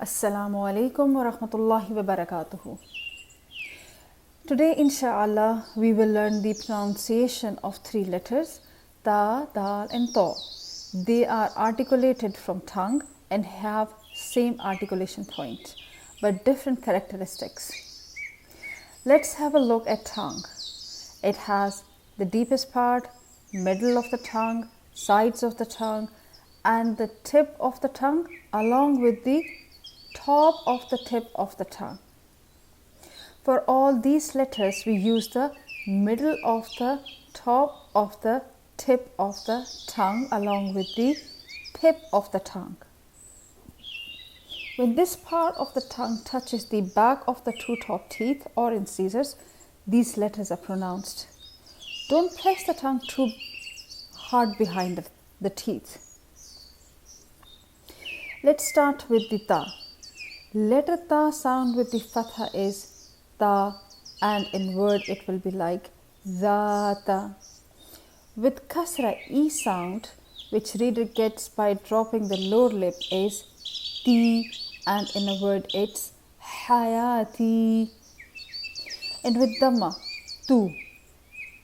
Assalamu alaikum wa rahmatullahi wa barakatuhu. Today, inshallah, we will learn the pronunciation of three letters, ta, dal and to. They are articulated from tongue and have same articulation point, but different characteristics. Let's have a look at tongue. It has the deepest part, middle of the tongue, sides of the tongue, and the tip of the tongue, along with the top of the tip of the tongue. For all these letters, we use the middle of the top of the tip of the tongue along with the tip of the tongue. When this part of the tongue touches the back of the two top teeth or incisors, these letters are pronounced. Don't press the tongue too hard behind the teeth. Let's start with the ta. Letter ta sound with the fatha is ta, and in word it will be like zata. With kasra e sound, which reader gets by dropping the lower lip, is ti, and in a word it's hayati. And with dhamma, tu,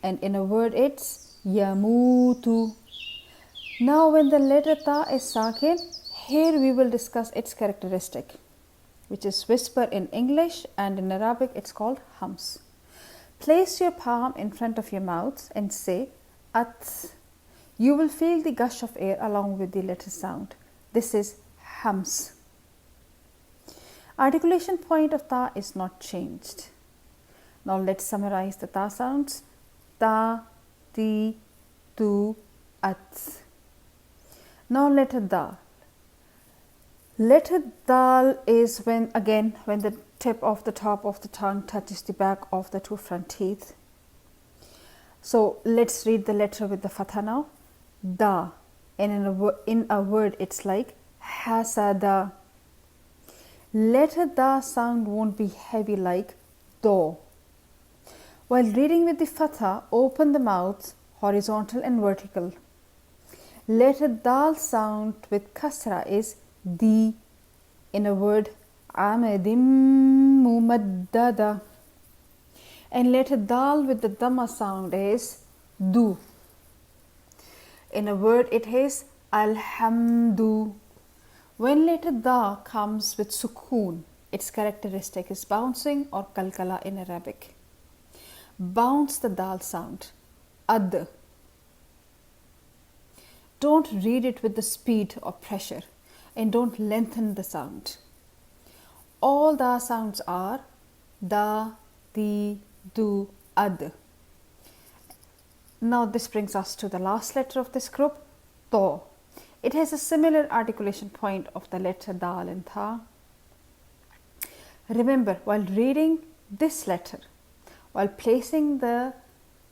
and in a word it's yamutu. Now when the letter ta is sakin, here we will discuss its characteristic, which is whisper in English, and in Arabic it's called hums. Place your palm in front of your mouth and say at. You will feel the gush of air along with the letter sound. This is hums. Articulation point of ta is not changed. Now let's summarize the ta sounds. Ta, ti, tu, at. Now letter dal. Letter dal is when the tip of the top of the tongue touches the back of the two front teeth. So let's read the letter with the fatha now. Da. And in a word it's like hasada. Letter da sound won't be heavy like do. While reading with the fatha, open the mouth horizontal and vertical. Letter dal sound with kasra is di. In a word amadim mumaddada. And letter dal with the dhamma sound is du. In a word it is alhamdu. When letter da comes with sukoon, its characteristic is bouncing or kalkala in Arabic. Bounce the dal sound, ad. Don't read it with the speed or pressure, and don't lengthen the sound. All da sounds are da, di, du, ad. Now this brings us to the last letter of this group, to. It has a similar articulation point of the letter dal and tha. Remember, while reading this letter, while placing the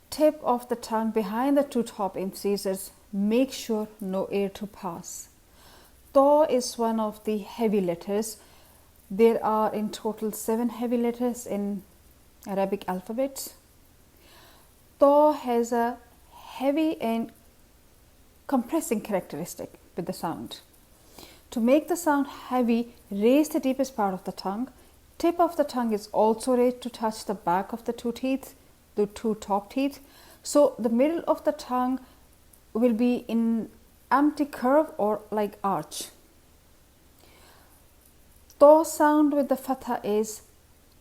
tip of the tongue behind the two top incisors, make sure no air to pass. To is one of the heavy letters. There are in total 7 heavy letters in Arabic alphabet. To has a heavy and compressing characteristic with the sound. To make the sound heavy, raise the deepest part of the tongue. Tip of the tongue is also raised to touch the back of the two teeth, the two top teeth. So the middle of the tongue will be in empty curve or like arch. To sound with the fatha is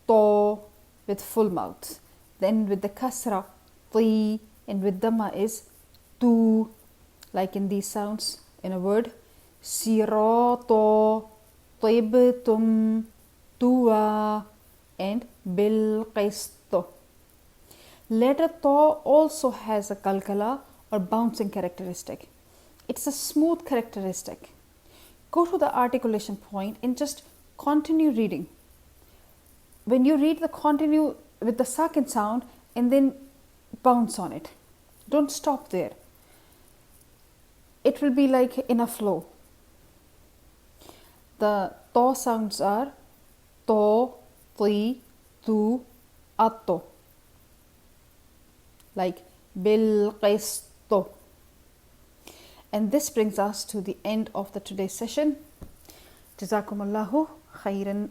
to with full mouth. Then with the kasra, ti, and with dhamma is tu, like in these sounds in a word. Sirato, tibtum, tuwa, and bilqisto. Letter to also has a kalkala or bouncing characteristic. It's a smooth characteristic. Go to the articulation point and just continue reading. When you read, continue with the sakin sound and then bounce on it. Don't stop there. It will be like in a flow. The to sounds are to, ti, tu, atto. Like bilqisto. And this brings us to the end of the today's session. Jazakumullahu khairan.